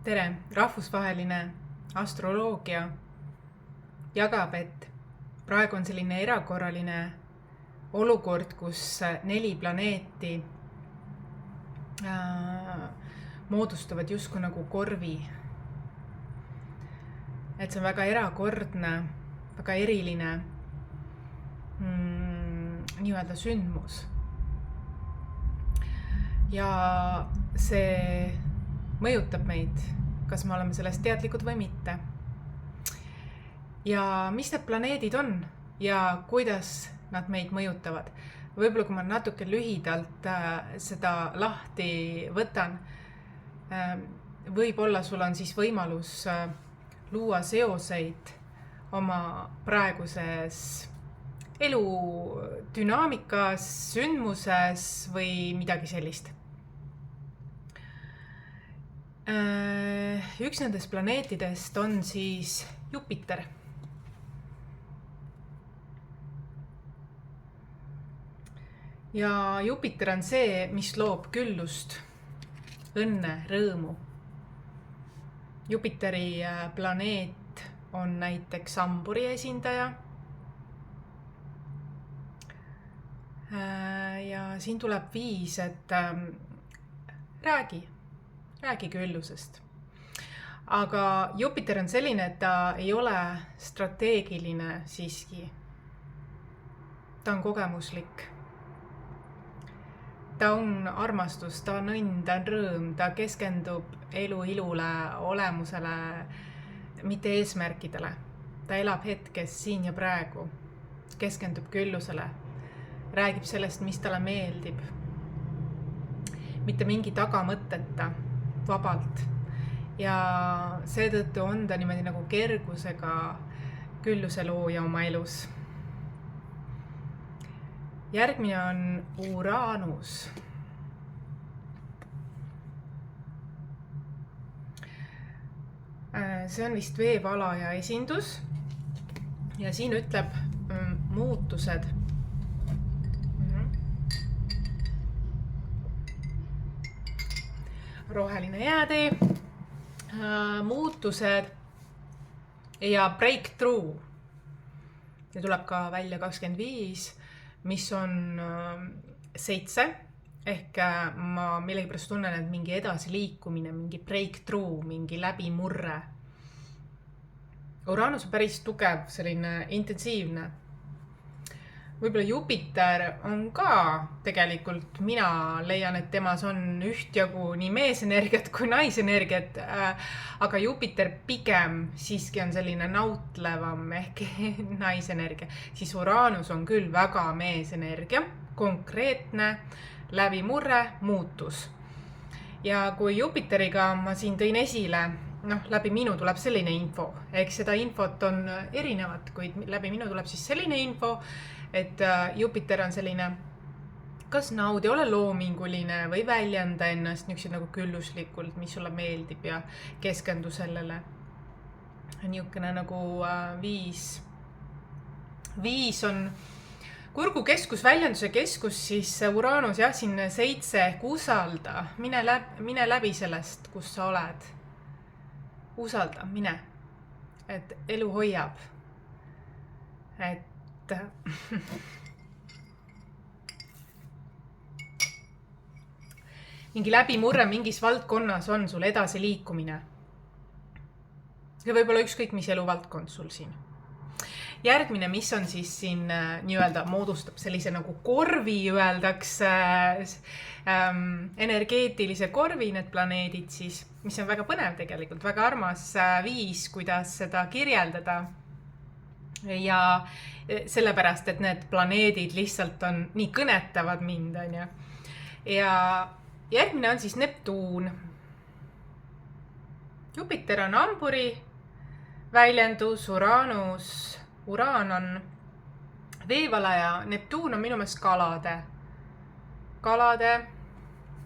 tere! Rahvusvaheline astroloogia jagab, et praegu on selline erakorraline olukord, kus 4 planeeti moodustavad justkui nagu korvi. Et see on väga erakordne, väga eriline nii-öelda sündmus. Ja see mõjutab meid, kas me oleme sellest teadlikud või mitte. Ja mis need planeedid on ja kuidas nad meid mõjutavad. Võib-olla kui ma natuke lühidalt seda lahti võtan, võib-olla sul on siis võimalus luua seoseid oma praeguses elu dünaamikas, sündmuses või midagi sellist. Üks nendest planeetidest on siis Jupiter. Ja Jupiter on see, mis loob küllust, õnne, rõõmu. Jupiteri planeet on näiteks hamburi esindaja. Ja siin tuleb viis, et räägi küllusest. Aga Jupiter on selline, et ta ei ole strateegiline siiski. Ta on kogemuslik. Ta on armastus, ta on õnn, ta on rõõm, ta keskendub elu ilule, olemusele, mitte eesmärkidele. Ta elab hetkes siin ja praegu, keskendub küllusele, räägib sellest, mis talle meeldib. Mitte mingi tagamõtteta, vabalt. Ja seetõttu on ta niimoodi nagu kergusega külluse looja oma elus. Järgmine on Uranus. See on vist veevalaja esindus. Ja siin ütleb muutused. Roheline jäätee. Muutused ja breakthrough. Ja tuleb ka välja 25. Mis on 7, ehk ma millegipärast tunnen, et mingi edasiliikumine, mingi breakthrough, mingi läbimurre. Uranus on päris tugev, selline intensiivne. Võib-olla Jupiter on ka tegelikult, mina leian, et temas on ühtjagu nii meesenergiat kui naisenergiat, aga Jupiter pigem siiski on selline nautlevam ehk naisenergia. Siis Uranus on küll väga meesenergia, konkreetne, läbimurre, muutus. Ja kui Jupiteriga ma siin tõin esile, läbi minu tuleb selline info, eks seda infot on erinevat, kuid läbi minu tuleb siis selline info, et Jupiter on selline, kas naudi, ole loominguline või väljenda ennast niisugused nagu külluslikult, mis sulle meeldib ja keskendu sellele. Niisugune nagu 5. 5 on kurgu keskus, väljenduse keskus, siis Uranus jah, siin 7 ehk usalda. Mine läbi sellest, kus sa oled. Usalda, mine. Et elu hoiab. Et mingi läbimurre mingis valdkonnas on sul edasiliikumine. Ja võib-olla ükskõik mis eluvaldkond sul siin. Järgmine, mis on siis siin nii-öelda moodustab sellise nagu korvi öeldakse, energeetilise korvi need planeedid siis, mis on väga põnev tegelikult, väga armas viis, kuidas seda kirjeldada. Ja sellepärast, et need planeedid lihtsalt on nii kõnetavad mind. Ja järgmine on siis Neptuun. Jupiter on hamburi väljendus, Uraan on veevalaja, Neptuun on minu meelest kalade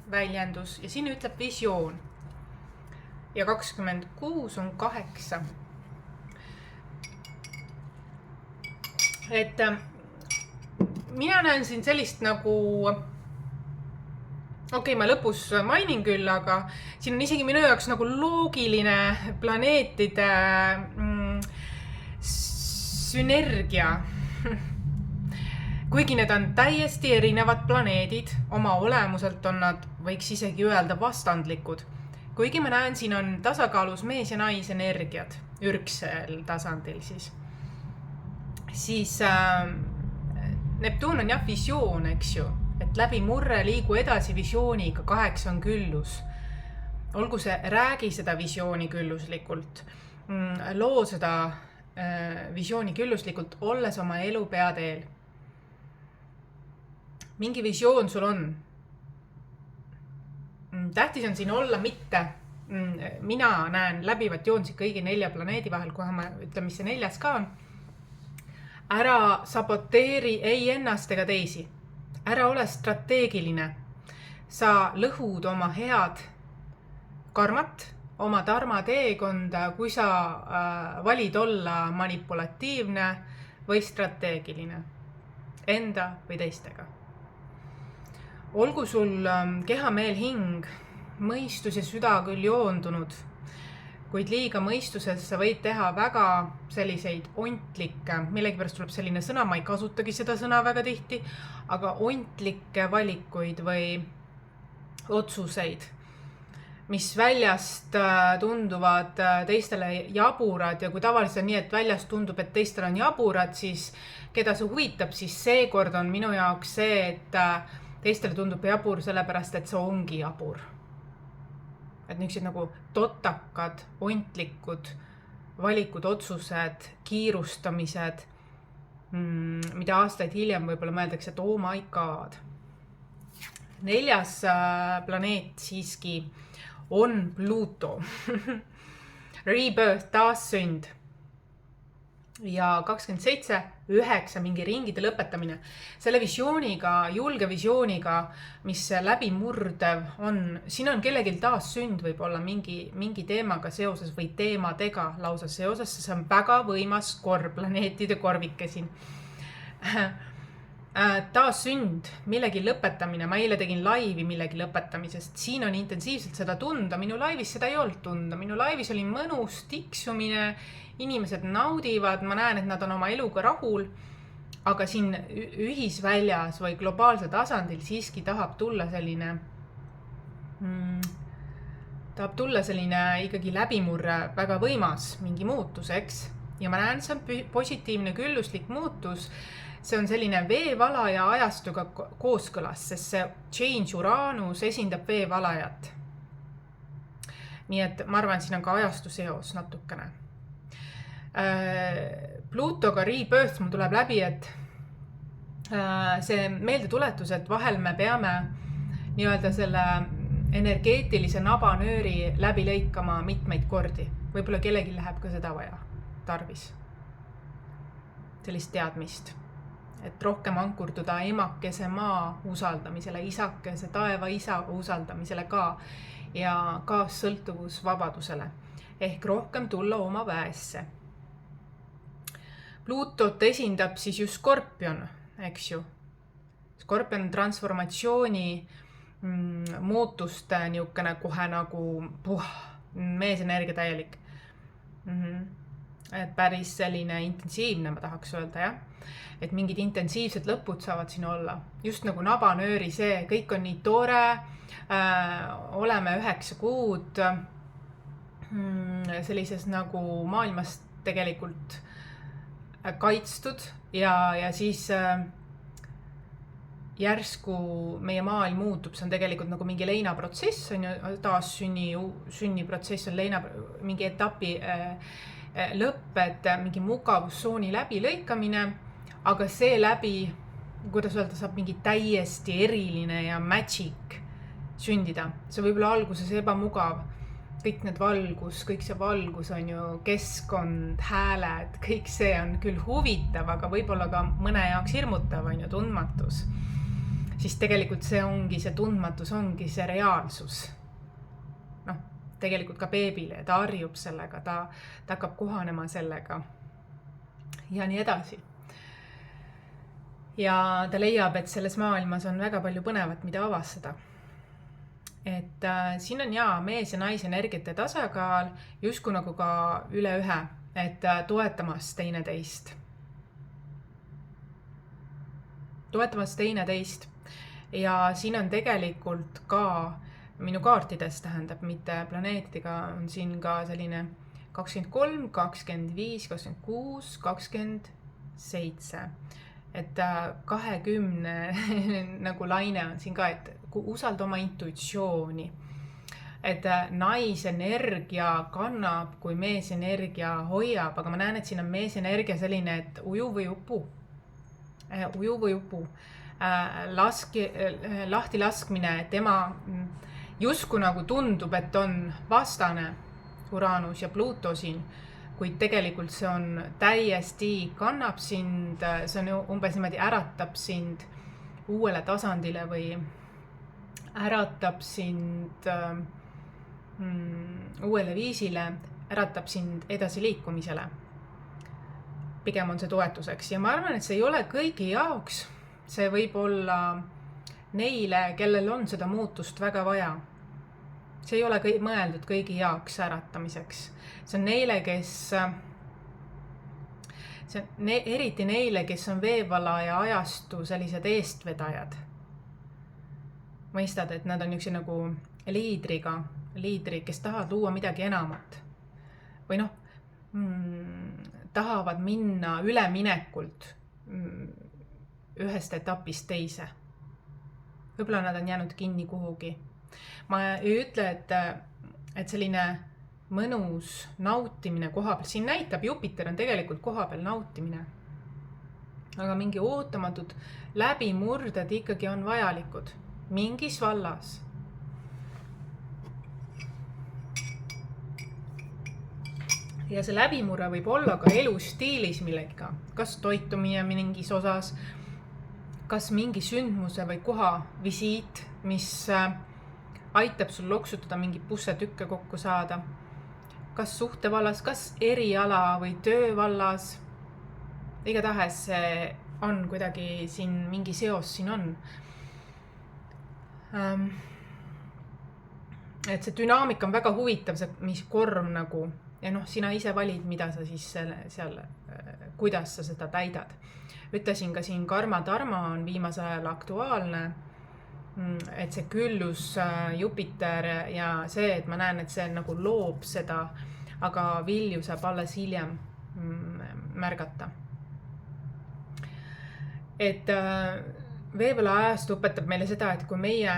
väljendus ja siin ütleb visioon. Ja 26 on 8. Et mina näen siin sellist nagu Okei, ma lõpus mainin küll, aga siin on isegi minu jaoks nagu loogiline planeetide sünergia. Kuigi need on täiesti erinevad planeedid, oma olemuselt on nad, võiks isegi öelda, vastandlikud. Kuigi ma näen, siin on tasakaalus mees ja naisenergiad, ürgsel tasandil siis Neptuun on jah visioon, eks ju, et läbi murre liigu edasi visiooniga, 8 on küllus. Olgu see, räägi seda visiooni külluslikult, loo seda visiooni külluslikult, olles oma elu peateel. Mingi visioon sul on. Tähtis on siin olla mitte. Mina näen läbivat joonsi kõigi 4 planeedi vahel, kohe ma ütlen, mis see 4. ka on. Ära saboteeri ei ennast ega teisi. Ära ole strateegiline. Sa lõhud oma head karmat, oma dharma teekonda, kui sa valid olla manipulatiivne või strateegiline enda või teistega. Olgu sul keha, meel, hing, mõistus ja süda küll joondunud, kuid liiga mõistuses sa võid teha väga selliseid ontlikke, millegipärast tuleb selline sõna, ma ei kasutagi seda sõna väga tihti, aga ontlikke valikuid või otsuseid, mis väljast tunduvad teistele jaburad ja kui tavaliselt on nii, et väljast tundub, et teistel on jaburad, siis keda see huvitab, siis seekord on minu jaoks see, et teistele tundub jabur sellepärast, et see ongi jabur. Et niisugused nagu totakad, ontlikud valikud, otsused, kiirustamised, mida aastaid hiljem võib-olla mõeldakse, et oh my god. 4. planeet siiski on Pluto. Rebirth, taassünd. Ja 27, 9, mingi ringide lõpetamine. Selle visiooniga, julge visiooniga, mis läbi murdev on, siin on kellelgi taassünd võib-olla mingi teemaga seoses või teemadega lausa seoses, see on väga võimas planeetide korvike siin. Taassünd, millegi lõpetamine, ma eile tegin laivi millegi lõpetamisest, siin on intensiivselt seda tunda, minu laivis seda ei olnud tunda, minu laivis oli mõnus tiksumine, inimesed naudivad, ma näen, et nad on oma eluga rahul, aga siin ühisväljas või globaalsel tasandil siiski tahab tulla selline ikkagi läbimurre, väga võimas mingi muutus, eks? Ja ma näen, see on positiivne külluslik muutus, see on selline veevala ja ajastuga kooskõlas, sest see change Uranus esindab veevalajat. Nii et ma arvan, siin on ka ajastu seos natukene. Plutoga Rebirth mul tuleb läbi, et see meeldetuletus, et vahel me peame nii-öelda selle energeetilise nabanööri läbi lõikama mitmeid kordi. Võib-olla kellegi läheb ka seda vaja, tarvis. Sellist teadmist, et rohkem ankurduda emakese maa usaldamisele, isakese taeva isa usaldamisele ka ja kaassõltuvus vabadusele ehk rohkem tulla oma väesse. Pluutot esindab siis just Skorpion, eks ju. Skorpion transformatsiooni muutuste niukene kohe nagu meesenergia täielik. Et päris selline intensiivne, ma tahaks öelda, jah. Et mingid intensiivsed lõpud saavad siin olla. Just nagu nabanööri see, kõik on nii tore, oleme 9 kuud sellises nagu maailmas tegelikult kaitstud ja siis järsku meie maailm muutub, see on tegelikult nagu mingi leinaprotsess, on ju, taas sünniprotsess on mingi etapi lõpp, et mingi mugavustsooni läbi lõikamine, aga see läbi, kuidas öelda, saab mingi täiesti eriline ja magic sündida. See võib olla alguses ebamugav. Kõik need kõik see valgus on ju keskkond, hääled, kõik see on küll huvitav, aga võib-olla ka mõne jaoks hirmutav on ju tundmatus. Siis tegelikult see tundmatus ongi see reaalsus. Noh, tegelikult ka beebile, ta harjub sellega, ta hakkab kohanema sellega ja nii edasi. Ja ta leiab, et selles maailmas on väga palju põnevat, mida avastada. et siin on mees ja naise energiate tasakaal justkui nagu ka üle ühe, et toetamas teineteist. Ja siin on tegelikult ka minu kaartides, tähendab, mitte planeetidega, on siin ka selline 23, 25, 26, 27. Et 20 nagu laine on siin ka, et usalda oma intuitsiooni. Et naisenergia kannab, kui meesenergia hoiab, aga ma näen, et siin on meesenergia selline, et uju või upu. Lahti laskmine, tema justkui nagu tundub, et on vastane Uranus ja Pluto siin, kuid tegelikult see on täiesti, kannab sind, see on umbes niimoodi, äratab sind uuele tasandile või äratab sind uuele viisile, äratab sind edasiliikumisele. Pigem on see toetuseks ja ma arvan, et see ei ole kõigi jaoks. See võib olla neile, kellel on seda muutust väga vaja. See ei ole mõeldud kõigi jaoks äratamiseks. See on neile, eriti neile, kes on veevala ja ajastu sellised eestvedajad. Mõistad, et nad on üks nagu liidrid, kes tahavad luua midagi enamat. Või tahavad minna üleminekult ühest etapist teise. Võib-olla nad on jäänud kinni kuhugi. Ma ei ütle, et selline mõnus nautimine koha peal, siin näitab Jupiter on tegelikult koha peal nautimine. Aga mingi ootamatud läbimurded ikkagi on vajalikud mingis vallas. Ja see läbimurre võib olla ka elustiilis millega, kas toitumine mingis osas, kas mingi sündmuse või koha visiit, mis aitab sul loksutada mingi pussetükke kokku saada. Kas suhtevallas, kas eriala või töövallas. Igatahes see on kuidagi siin mingi seos siin on. Et see dünaamika on väga huvitav, mis korv nagu, ja sina ise valid, mida sa siis seal, kuidas sa seda täidad. Ütlesin ka siin karma-tarma on viimase ajal aktuaalne, et see küllus Jupiter ja see, et ma näen, et see nagu loob seda, aga vilju saab alles hiljem märgata. Et veevala ajast õpetab meile seda, et kui meie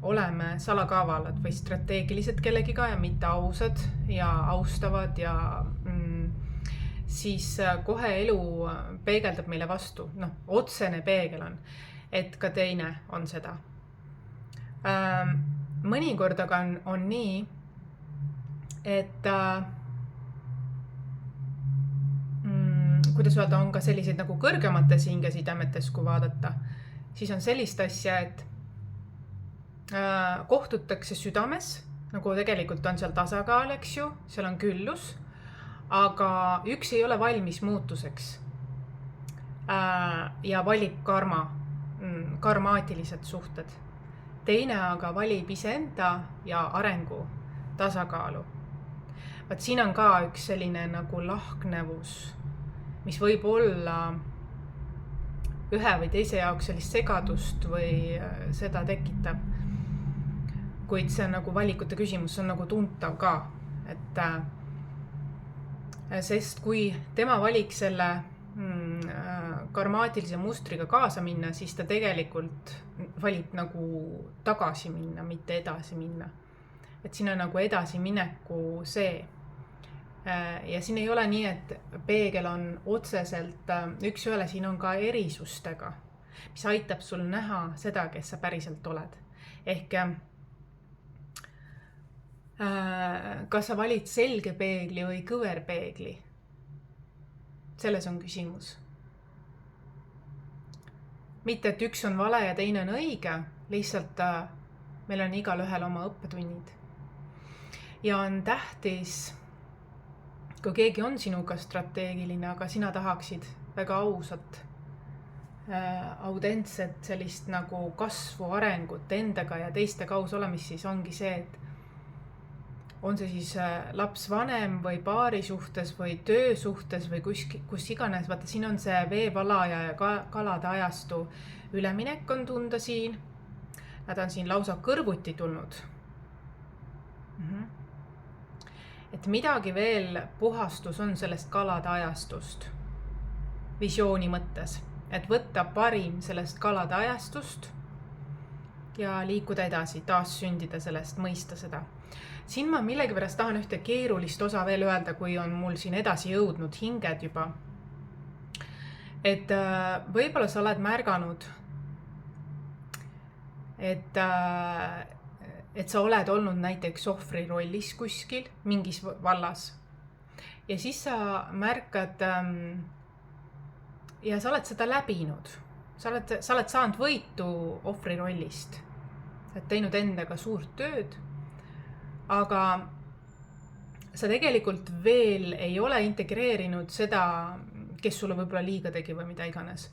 oleme salakavalad või strateegilised kellegiga ja mitte ausad ja austavad ja siis kohe elu peegeldab meile vastu. Otsene peegel on, et ka teine on seda. Mõnikord aga on nii, et kuidas öelda, on ka selliseid nagu kõrgemates hingesidemetes, kui vaadata, siis on sellist asja, et kohtutakse südames, nagu tegelikult on seal tasakaal, eks ju, seal on küllus, aga üks ei ole valmis muutuseks ja valib karmaatilised suhted. Teine aga valib iseenda ja arengu tasakaalu. Vaat siin on ka üks selline nagu lahknevus, mis võib olla ühe või teise jaoks sellist segadust või seda tekitab. Kuid see on nagu valikute küsimus, see on nagu tuntav ka. Sest kui tema valiks selle karmaatilise mustriga kaasa minna, siis ta tegelikult valib nagu tagasi minna, mitte edasi minna. Et siin on nagu edasi mineku see. Ja siin ei ole nii, et peegel on otseselt üks ühele, siin on ka erisustega, mis aitab sul näha seda, kes sa päriselt oled. Ehk kas sa valid selge peegli või kõverpeegli? Selles on küsimus. Mitte, et üks on vale ja teine on õige, lihtsalt meil on igal ühel oma õppetunnid. Ja on tähtis, kui keegi on sinuga strateegiline, aga sina tahaksid väga ausat autentset sellist nagu kasvu, arengut endaga ja teiste kaus olemist, siis ongi see, et on see siis laps vanem või paari suhtes või töö suhtes või kus iganes, vaata siin on see veevalaja ja kalade ajastu üleminek on tunda siin. Nad on siin lausa kõrvuti tulnud. Et midagi veel puhastus on sellest kalade ajastust visiooni mõttes, et võtta parim sellest kalade ajastust ja liikuda edasi, taas sündida sellest, mõista seda. Siin ma millegipärast tahan ühte keerulist osa veel öelda, kui on mul siin edasi jõudnud hinged juba. Et võib-olla sa oled märganud, et sa oled olnud näiteks ohvri rollis kuskil, mingis vallas. Ja siis sa märkad ja sa oled seda läbinud. Sa oled saanud võitu ohvri rollist. Sa oled teinud endaga suurt tööd, aga sa tegelikult veel ei ole integreerinud seda, kes sulle võib-olla liiga tegi või mida iganes.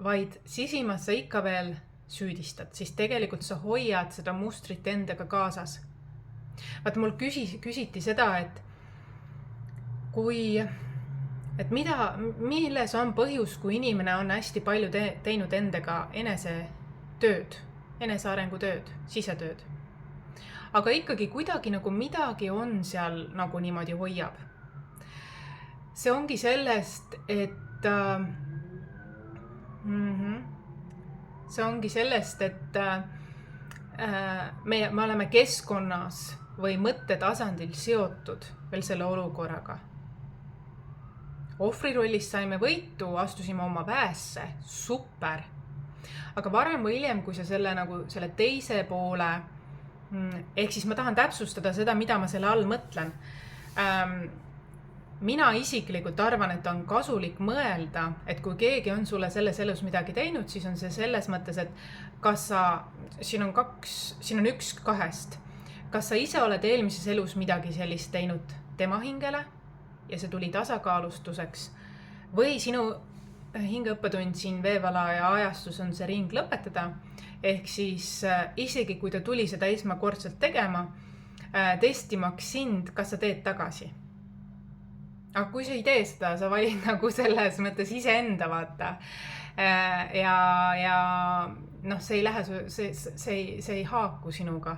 Vaid sisimas sa ikka veel süüdistad, siis tegelikult sa hoiad seda mustrit endaga kaasas. Vaat mul küsiti seda, et milles on põhjus, kui inimene on hästi palju teinud endaga enesetööd, enesearengutööd, sisetööd. Aga ikkagi kuidagi nagu midagi on seal nagu niimoodi hoiab. See ongi sellest, me oleme keskkonnas või mõttetasandil seotud veel selle olukorraga. Ohvrirollist saime võitu, astusime oma väesse, super. Aga varem või hiljem, kui sa selle teise poole, ehk siis ma tahan täpsustada seda, mida ma selle all mõtlen. Mina isiklikult arvan, et on kasulik mõelda, et kui keegi on sulle selles elus midagi teinud, siis on see selles mõttes, et siin on üks kahest. Kas sa ise oled eelmises elus midagi sellist teinud tema hingele ja see tuli tasakaalustuseks või sinu hingeõppetund siin veevala ja ajastus on see ring lõpetada, ehk siis isegi kui ta tuli seda esmakordselt tegema, testimaks sind, kas sa teed tagasi. Aga kui sa ei tee seda, sa valid nagu selles mõttes iseenda vaata. Ja see ei lähe, see ei haaku sinuga.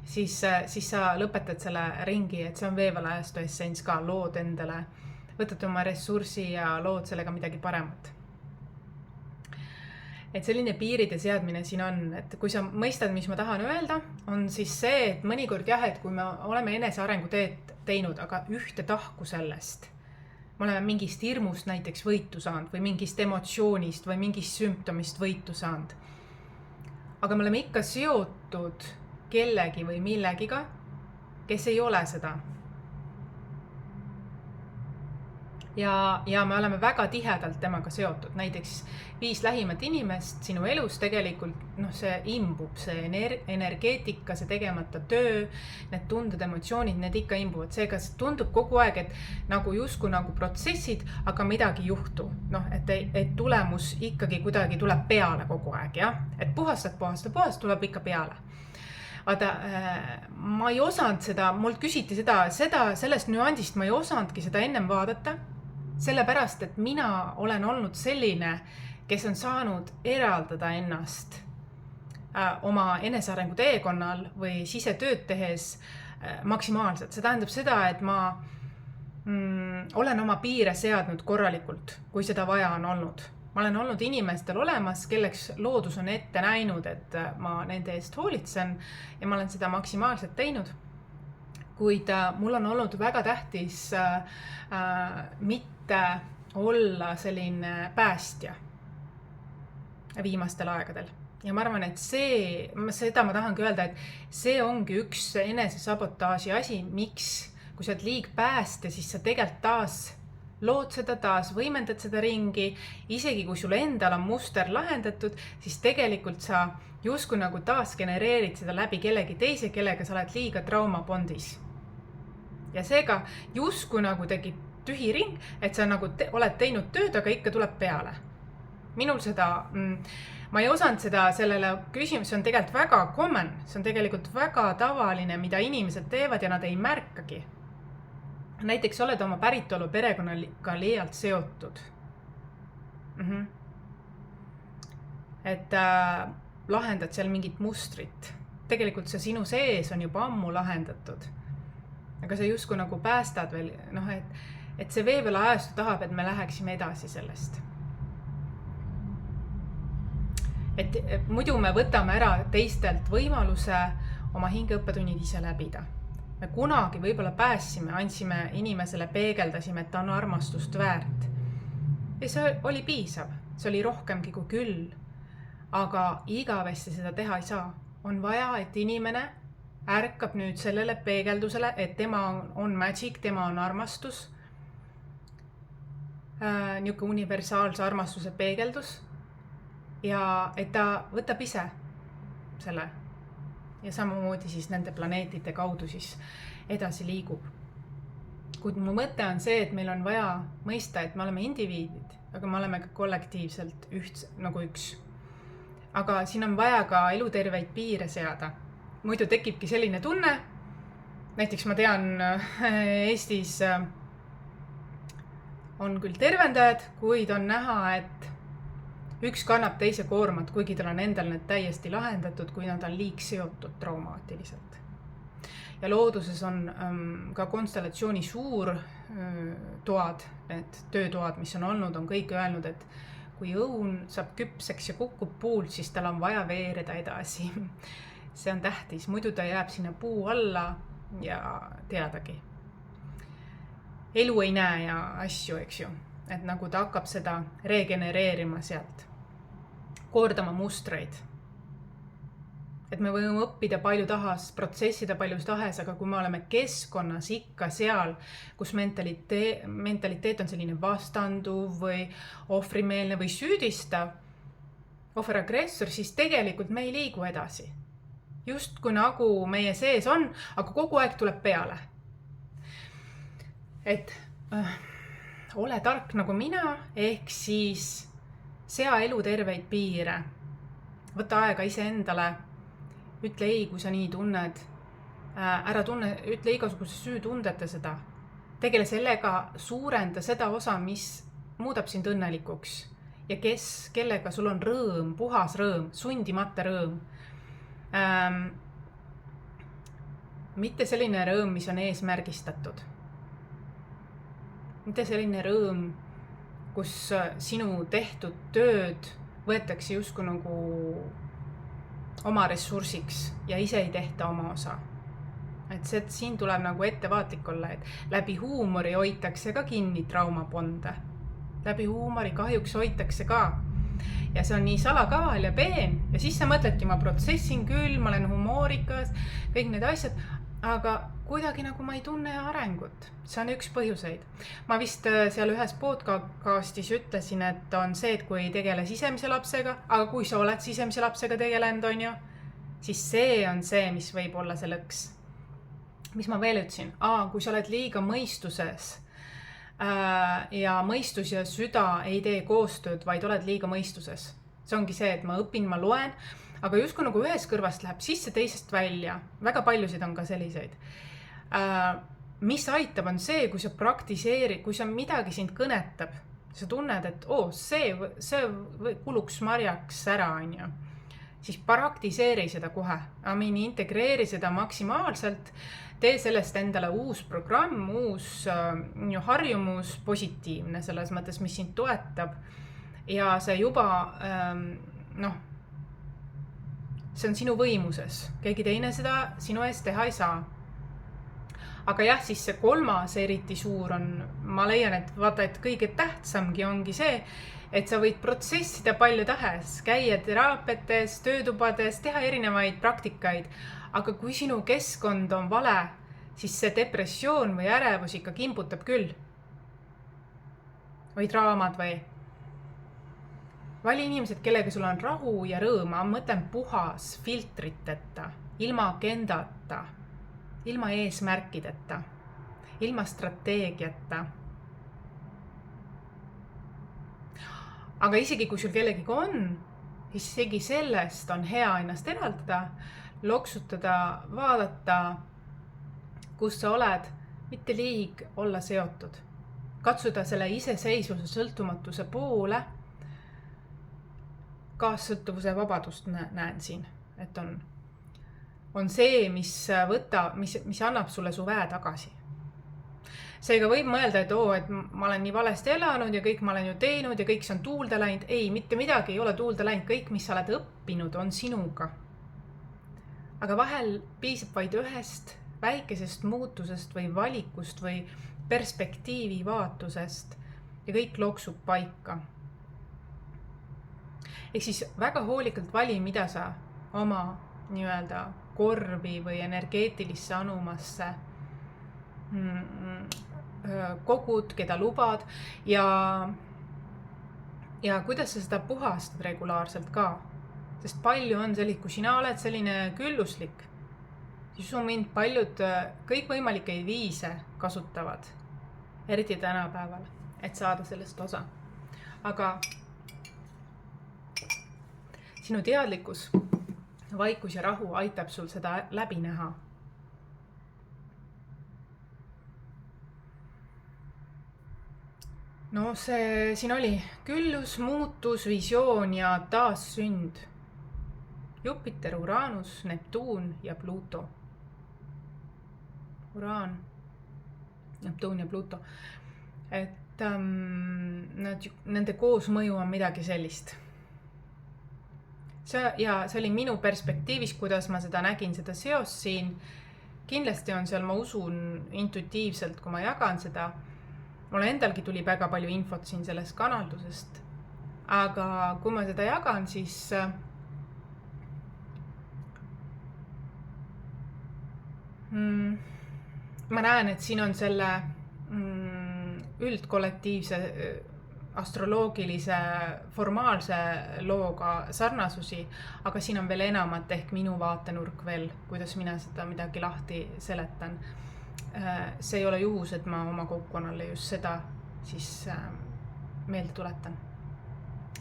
Siis sa lõpetad selle ringi, et see on veevala ajastu essents ka, lood endale, võtad oma ressurssi ja lood sellega midagi paremat. Et selline piiride seadmine siin on, et kui sa mõistad, mis ma tahan öelda, on siis see, et mõnikord jah, et kui me oleme enesearengu teed teinud, aga ühte tahku sellest, me oleme mingist hirmust näiteks võitu saanud või mingist emotsioonist või mingist sümptomist võitu saanud. Aga me oleme ikka seotud kellegi või millegiga, kes ei ole seda. Ja me oleme väga tihedalt temaga seotud. Näiteks 5 lähimat inimest sinu elus tegelikult, see imbub, see energeetika, see tegemata töö, need tunded, emotsioonid, need ikka imbuvad. Seega tundub kogu aeg, et nagu justkui nagu protsessid, aga midagi juhtu. Et tulemus ikkagi kuidagi tuleb peale kogu aeg, jah? Et puhastad, tuleb ikka peale. Vaata, ma ei osanud seda, mult küsiti sellest nüansist, ma ei osanudki seda ennem vaadata, sellepärast, et mina olen olnud selline, kes on saanud eraldada ennast oma enesearengu teekonnal või sisetööd tehes maksimaalselt. See tähendab seda, et ma olen oma piire seadnud korralikult, kui seda vaja on olnud. Ma olen olnud inimestel olemas, kelleks loodus on ette näinud, et ma nende eest hoolitsen ja ma olen seda maksimaalselt teinud. Kuid mul on olnud väga tähtis mitte olla selline päästja viimastel aegadel. Ja ma arvan, et seda ma tahangi öelda, et see ongi üks enesesabotaaži asi, miks, kui sa oled liig päästja, siis sa tegelikult taas lood seda taas, võimendad seda ringi, isegi kui sul endal on muster lahendatud, siis tegelikult sa justkui nagu taas genereerid seda läbi kellegi teise, kellega sa oled liiga traumapondis. Ja seega justkui nagu tegid tühi ring, et sa nagu oled teinud tööd, aga ikka tuleb peale. minul seda, ma ei osanud sellele küsimus, see on tegelikult väga common, see on tegelikult väga tavaline, mida inimesed teevad ja nad ei märkagi. Näiteks oled oma päritolu perekonnaga liialt seotud. Et lahendad seal mingit mustrit. Tegelikult see sinu sees on juba ammu lahendatud. Aga sa justkui nagu päästad veel, et see veebela ajastu tahab, et me läheksime edasi sellest. Et muidu me võtame ära teistelt võimaluse oma hingeõppetunnid ise läbida. Me kunagi võib-olla päässime, andsime inimesele, peegeldasime, et ta on armastust väärt. Ja see oli piisav, see oli rohkemgi kui küll. Aga igavesti seda teha ei saa. On vaja, et inimene ärkab nüüd sellele peegeldusele, et tema on magic, tema on armastus. Niuke universaalse armastuse peegeldus. Ja et ta võtab ise selle. Ja samamoodi siis nende planeetide kaudu siis edasi liigub. Kuid mu mõte on see, et meil on vaja mõista, et me oleme indiviidid, aga me oleme ka kollektiivselt nagu üks. Aga siin on vaja ka eluterveid piire seada. Muidu tekibki selline tunne. Näiteks ma tean, Eestis on küll tervendajad, kuid on näha, et üks kannab teise koormat, kuigi tal on endal need täiesti lahendatud, kui nad on liig seotud traumaatiliselt. Ja looduses on ka konstellatsiooni suur toad, need töötoad, mis on olnud, on kõik öelnud, et kui õun saab küpseks ja kukub puult, siis tal on vaja veereda edasi. See on tähtis, muidu ta jääb sinna puu alla ja teadagi. Elu ei näe ja asju, eks ju. Et nagu ta hakkab seda regenereerima sealt. Kordama mustreid. Et me võime õppida palju tahas, protsessida palju tahes, aga kui me oleme keskkonnas ikka seal, kus mentaliteet on selline vastanduv või ohvrimeelne või süüdistav, ohver-agressor, siis tegelikult me ei liigu edasi. Just kui nagu meie sees on, aga kogu aeg tuleb peale. Et ole tark nagu mina, ehk siis sea elu terveid piire. Võta aega ise endale, ütle ei, kui sa nii tunned. Ära ütle igasuguse süütundete seda. Tegele sellega, suurenda seda osa, mis muudab sind õnnelikuks. Ja kellega sul on rõõm, puhas rõõm, sundimata rõõm. Mitte selline rõõm, mis on eesmärgistatud. Mitte selline rõõm, kus sinu tehtud tööd võetakse justkui nagu oma ressursiks ja ise ei tehta oma osa. Et siin tuleb nagu ettevaatlik olla, et läbi huumori hoitakse ka kinni traumaponde. Läbi huumori kahjuks hoitakse ka. Ja see on nii salakaval ja peen. Ja siis sa mõtledki, ma protsessin küll, ma olen humoorikas, kõik need asjad, aga kuidagi nagu ma ei tunne arengut. See on üks põhjuseid. Ma vist seal ühes podcastis ütlesin, et on see, et kui ei tegele sisemise lapsega, aga kui sa oled sisemise lapsega tegelenud, on ju, siis see on see, mis võib olla selleks. Mis ma veel ütlesin? Kui sa oled liiga mõistuses ja mõistus ja süda ei tee koostööd, vaid oled liiga mõistuses. See ongi see, et ma õpin, ma loen, aga justkui nagu ühes kõrvast läheb sisse teisest välja. Väga paljusid on ka selliseid. Mis aitab on see, kui sa praktiseerid, kui sa midagi sind kõnetab, sa tunned, et see kuluks marjaks ära, on ju. Siis praktiseeri seda kohe. Integreeri seda maksimaalselt. Tee sellest endale uus programm, uus harjumus, positiivne selles mõttes, mis sind toetab. Ja see juba, see on sinu võimuses. Keegi teine seda sinu eest teha ei saa. Aga jah, siis see kolmas eriti suur on, ma leian, et vaata, et kõige tähtsamgi ongi see, et sa võid protsessida palju tahes, käia teraapiates, töötubades, teha erinevaid praktikaid, aga kui sinu keskkond on vale, siis see depressioon või ärevus ikka kimbutab küll. Või draamad või. Vali inimesed, kellega sul on rahu ja rõõm, ma mõtlen puhas, filtriteta, ilma agendata, ilma eesmärkideta, ilma strateegiata. aga isegi kui sul kellegiga on, isegi sellest on hea ennast eraldada, loksutada, vaadata, kus sa oled, mitte liig olla seotud. Katsuda selle iseseisvuse sõltumatuse poole. Kaassõltuvuse vabadust näen siin, et on see, mis annab sulle su väe tagasi. Seega võib mõelda, et ma olen nii valesti elanud ja kõik ma olen ju teinud ja kõik see on tuulde läinud. Ei, mitte midagi ei ole tuulde läinud. Kõik, mis sa oled õppinud, on sinuga. Aga vahel piisab vaid ühest väikesest muutusest või valikust või perspektiivi vaatusest ja kõik loksub paika. Ehk siis väga hoolikalt vali, mida sa oma nii-öelda korvi või energeetilisse anumasse kogud, keda lubad ja kuidas sa seda puhastad regulaarselt ka. Sest palju on sellist, kui sina oled selline külluslik, siis su mind paljud kõikvõimalikke viise kasutavad, eriti tänapäeval, et saada sellest osa. Aga sinu teadlikkus, vaikus ja rahu aitab sul seda läbi näha. No see siin oli küllus, muutus, visioon ja taassünd. Jupiter, Uranus, Neptuun ja Pluto. Uraan, Neptuun ja Pluto. Et nende koosmõju on midagi sellist. See oli minu perspektiivis, kuidas ma seda nägin, seda seost siin. Kindlasti on seal, ma usun intuitiivselt, kui ma jagan seda. Mulle endalgi tuli väga palju infot siin sellest kanaldusest. Aga kui ma seda jagan, siis ma näen, et siin on selle üldkollektiivse astroloogilise formaalse looga sarnasusi, aga siin on veel enamat ehk minu vaatenurk veel, kuidas mina seda midagi lahti seletan. See ei ole juhus, et ma oma kogukonnale just seda siis meelde tuletan.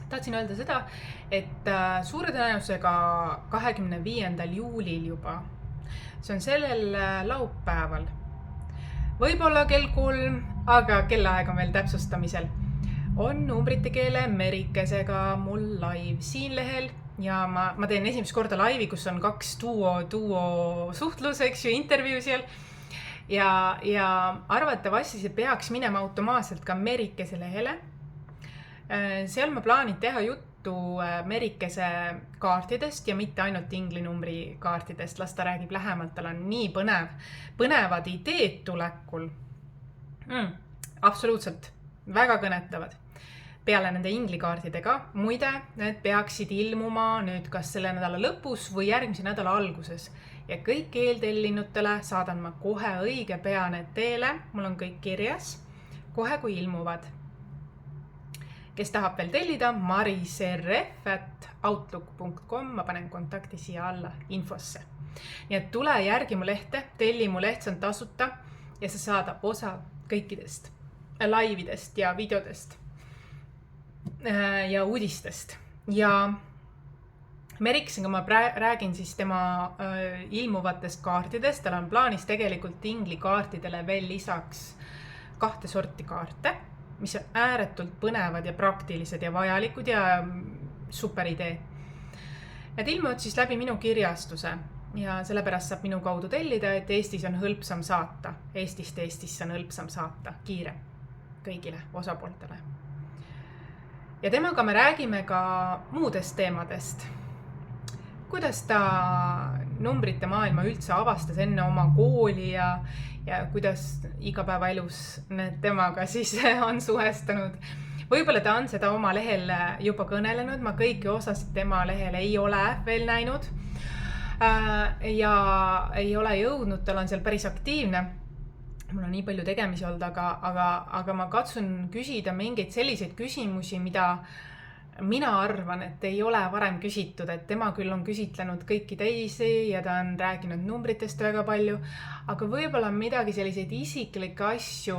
Tahtsin öelda seda, et suure tõenäosusega 25. juulil juba, see on sellel laupäeval, võib-olla kell 3, aga kellaaeg on veel täpsustamisel, on numbrite keele Merikesega mul live siin lehel ja ma teen esimest korda laivi, kus on 2 duo suhtlus, eks ju, intervjuu seal ja arvatavasti see peaks minema automaatselt ka Merikese lehele. Seal ma plaanin teha juttu Merikese kaartidest ja mitte ainult inglinumbri kaartidest. Las ta räägib lähemalt, tal on nii põnevad ideed tulekul. Absoluutselt, väga kõnetavad. Peale nende inglikaartidega, muide, need peaksid ilmuma nüüd kas selle nädala lõpus või järgmise nädala alguses. Ja kõik eeltellinutele saadan ma kohe õige pea need teele, mul on kõik kirjas, kohe kui ilmuvad. Kes tahab veel tellida, marisrf@outlook.com, ma panen kontakti siia alla infosse. Nii et tule järgi mu lehte, telli mu leht, see on tasuta ja sa saad osa kõikidest laividest ja videodest ja uudistest. Ja Merikesega ma räägin siis tema ilmuvatest kaartidest, tal on plaanis tegelikult inglikaartidele veel lisaks 2 sorti kaarte, mis on ääretult põnevad ja praktilised ja vajalikud ja super idee. Need ilmuvad siis läbi minu kirjastuse ja sellepärast saab minu kaudu tellida, et Eestis on hõlpsam saata. Eestist Eestisse on hõlpsam saata, kiire kõigile osapooltele. Ja temaga me räägime ka muudest teemadest. Kuidas ta numbrite maailma üldse avastas enne oma kooli ja kuidas igapäevaelus need temaga siis on suhestunud. Võib-olla ta on seda oma lehel juba kõnelenud, ma kõiki osasid tema lehel ei ole veel näinud ja ei ole jõudnud, tal on seal päris aktiivne. Mul on nii palju tegemisi olnud, aga ma katsun küsida mingeid selliseid küsimusi, mida mina arvan, et ei ole varem küsitud, et tema küll on küsitlenud kõiki teisi ja ta on rääkinud numbritest väga palju, aga võib-olla on midagi selliseid isiklikke asju,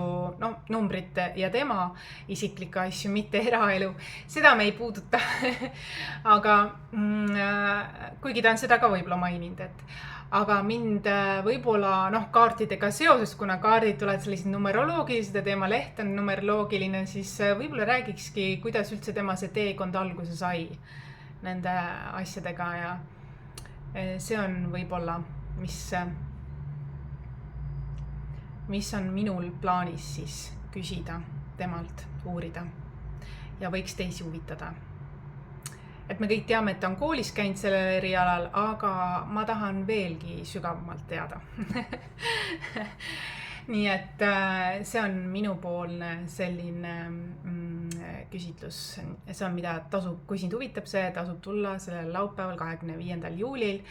numbrite ja tema isiklikke asju, mitte eraelu, seda me ei puuduta. Aga kuigi ta on seda ka võib-olla maininud, aga mind võib-olla kaartidega seoses, kuna kaardid tulevad sellised numeroloogilised ja teema leht on numeroloogiline, siis võib-olla räägikski, kuidas üldse tema see teekond alguse sai nende asjadega ja see on võib-olla, mis on minul plaanis siis küsida temalt, uurida ja võiks teisi huvitada. Et me kõik teame, et ta on koolis käinud sellel erialal, aga ma tahan veelgi sügavamalt teada. Nii et see on minupoolne selline küsitlus. See on, mida tasub, kui sind huvitab see, tasub tulla sellel laupäeval 25. juulil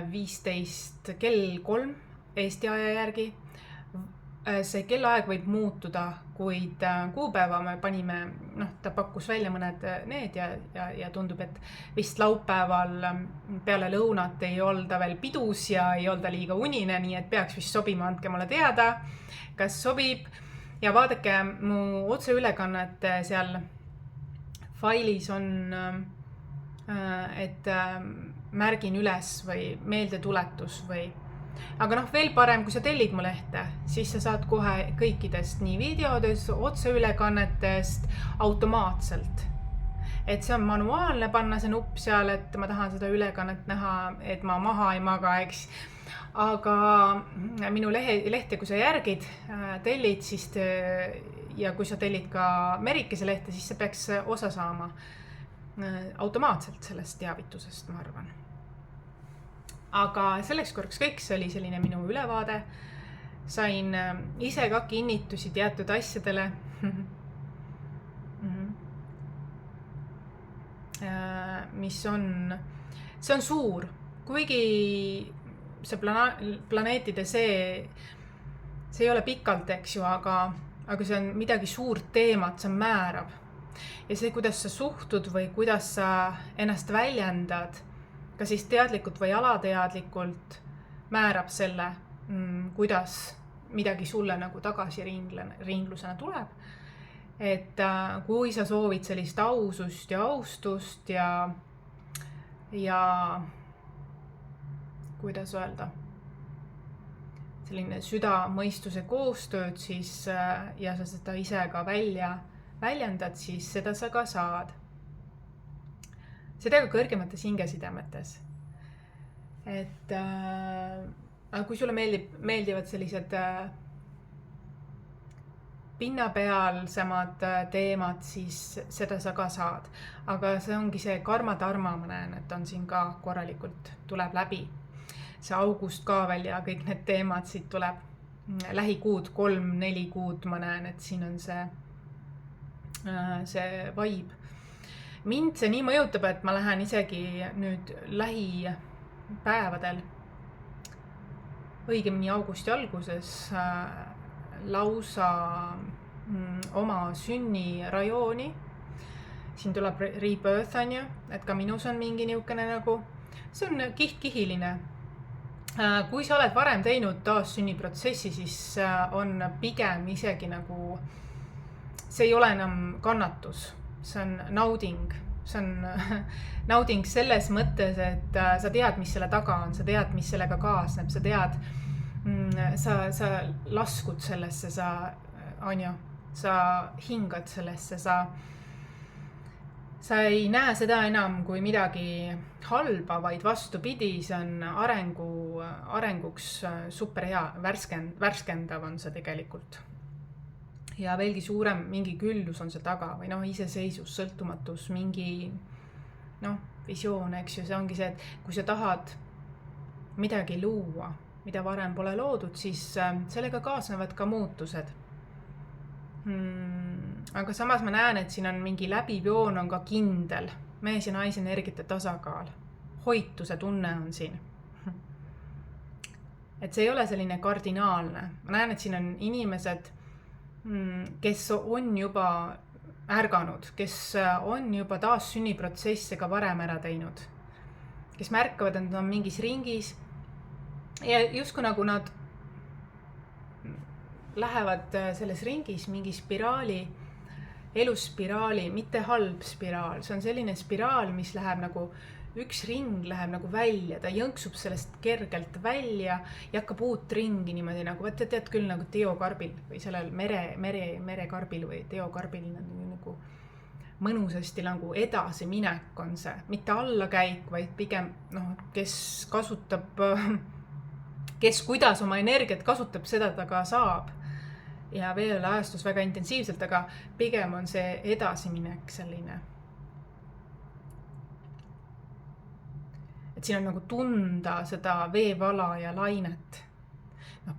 15 kell 3 Eesti aja järgi. See kellaaeg võib muutuda, kuid kuupäeva me panime, ta pakkus välja mõned need ja tundub, et vist laupäeval peale lõunat ei olda veel pidus ja ei olda liiga unine, nii et peaks vist sobima, andke mulle teada, kas sobib. Ja vaadake mu otseülekannete seal failis on, et märgin üles või meeldetuletus või aga veel parem, kui sa tellid mu lehte, siis sa saad kohe kõikidest nii videodest, otseülekannetest automaatselt. Et see on manuaalne panna see nupp seal, et ma tahan seda ülekannet näha, et ma maha ei maga, eks. Aga minu lehte, kui sa järgid, tellid, siis ja kui sa tellid ka Merikese lehte, siis sa peaks osa saama automaatselt sellest teavitusest, ma arvan. Aga selleks korraks kõik, see oli selline minu ülevaade. Sain ise ka kinnitusi teatud asjadele. See on suur, kuigi see planeetide see ei ole pikalt, eks ju, aga see on midagi suurt teemat, see määrab. Ja see, kuidas sa suhtud või kuidas sa ennast väljendad, ka siis teadlikult või alateadlikult määrab selle, kuidas midagi sulle nagu tagasi ringlusena tuleb. Et kui sa soovid sellist ausust ja austust ja kuidas öelda, selline südamõistuse koostööd, siis, ja sa seda ise ka väljendad, siis seda sa ka saad. Seda ka kõrgemates hingesidemetes. Et kui sulle meeldivad sellised pinnapealsemad teemad, siis seda sa ka saad. Aga see ongi see karma-tarma, ma näen, et on siin ka korralikult tuleb läbi. See august ka veel ja kõik need teemad siit tuleb. Lähikuud, 3-4 kuud ma näen, et siin on see vibe. Mind see nii mõjutab, et ma lähen isegi nüüd lähipäevadel, õigemini augusti alguses, lausa oma sünnirajooni. Siin tuleb rebirth, on ju, et ka minus on mingi niukene nagu, see on kiht-kihiline. Kui sa oled varem teinud taassünniprotsessi, siis on pigem isegi nagu, see ei ole enam kannatus. See on nauding. See on nauding selles mõttes, et sa tead, mis selle taga on, sa tead, mis sellega kaasneb, sa tead, sa laskud sellesse, sa hingad sellesse, sa ei näe seda enam kui midagi halba, vaid vastupidi, see on arenguks super hea, värskendav on see tegelikult. Ja veelgi suurem mingi küllus on see taga või iseseisus, sõltumatus, mingi visioon, eks ju, see ongi see, et kui sa tahad midagi luua, mida varem pole loodud, siis sellega kaasnevad ka muutused. Aga samas ma näen, et siin on mingi läbivjoon on ka kindel, mees ja naise energiate tasakaal, hoituse tunne on siin. Et see ei ole selline kardinaalne. Ma näen, et siin on inimesed, kes on juba ärganud, kes on juba taassünniprotsesse ka varem ära teinud, kes märkavad, et nad on mingis ringis ja justkui nagu nad lähevad selles ringis mingi spiraali, eluspiraali, mitte halb spiraal, see on selline spiraal, mis läheb nagu, üks ring läheb nagu välja, ta jõnksub sellest kergelt välja ja hakkab uut ringi niimoodi nagu, tead küll nagu teokarbil või sellel merekarbil või teokarbil nagu mõnusasti nagu edasiminek on see, mitte allakäik, vaid pigem kes kasutab, kes kuidas oma energiat kasutab, seda ta ka saab. Ja veel ajastus väga intensiivselt, aga pigem on see edasiminek selline. Et siin on nagu tunda seda veevala ja lainet.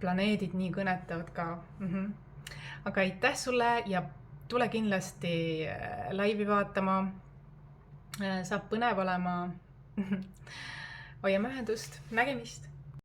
Planeedid nii kõnetavad ka. Aga aitäh sulle ja tule kindlasti laivi vaatama. Saab põnev olema. Hoiame ühendust, nägemist!